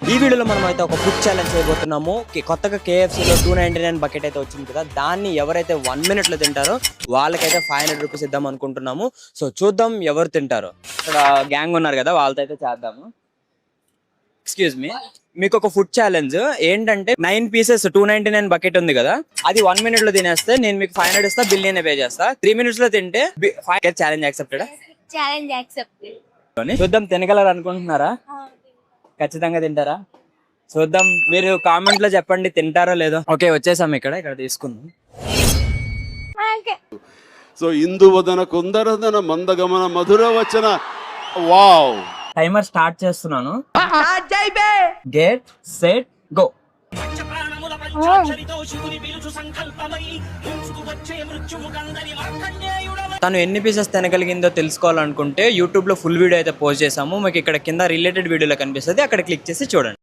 ఈ వీడియోలో మనం అయితే ఒక ఫుడ్ ఛాలెంజ్ చేయబోతున్నాము. కొత్తగా KFCలో 299 బకెట్ అయితే వచ్చింది కదా, దాన్ని ఎవరైతే 1 minute లో తింటారో వాళ్ళకైతే 500 రూపీస్ ఇద్దాం అనుకుంటున్నాము. సో చూద్దాం ఎవరు తింటారో. ఇక్కడ గ్యాంగ్ ఉన్నారు కదా, వాళ్ళతో అయితే చేద్దాము. ఎక్స్క్యూజ్ మీ, మీకు ఒక ఫుడ్ ఛాలెంజ్ ఏంటంటే 9 pieces 299 బకెట్ ఉంది కదా, అది 1 minute లో తినేస్తే నేను మీకు 500 ఇస్తా, బిల్ నేనే పే చేస్తా. 3 minutes లో తింటే ఛాలెంజ్ యాక్సెప్టెడ్. Challenge accepted. చూద్దాం, తినగలరు అనుకుంటున్నారా? ఖచ్చితంగా తింటారా? చూద్దాం, మీరు కామెంట్ లో చెప్పండి తింటారో లేదో. ఓకే, వచ్చేసాం. ఇక్కడ తీసుకుందాం. సో ఇందువదన కుందరదన మందగమన మధుర వచన. వావ్, టైమర్ స్టార్ట్ చేస్తున్నాను. Get set go. తను ఎన్ని పీసెస్ తినగలిగిందో తెలుసుకోవాలనుకుంటే యూట్యూబ్ లో ఫుల్ వీడియో అయితే పోస్ట్ చేసాము. మీకు ఇక్కడ కింద రిలేటెడ్ వీడియోలో కనిపిస్తుంది, అక్కడ క్లిక్ చేసి చూడండి.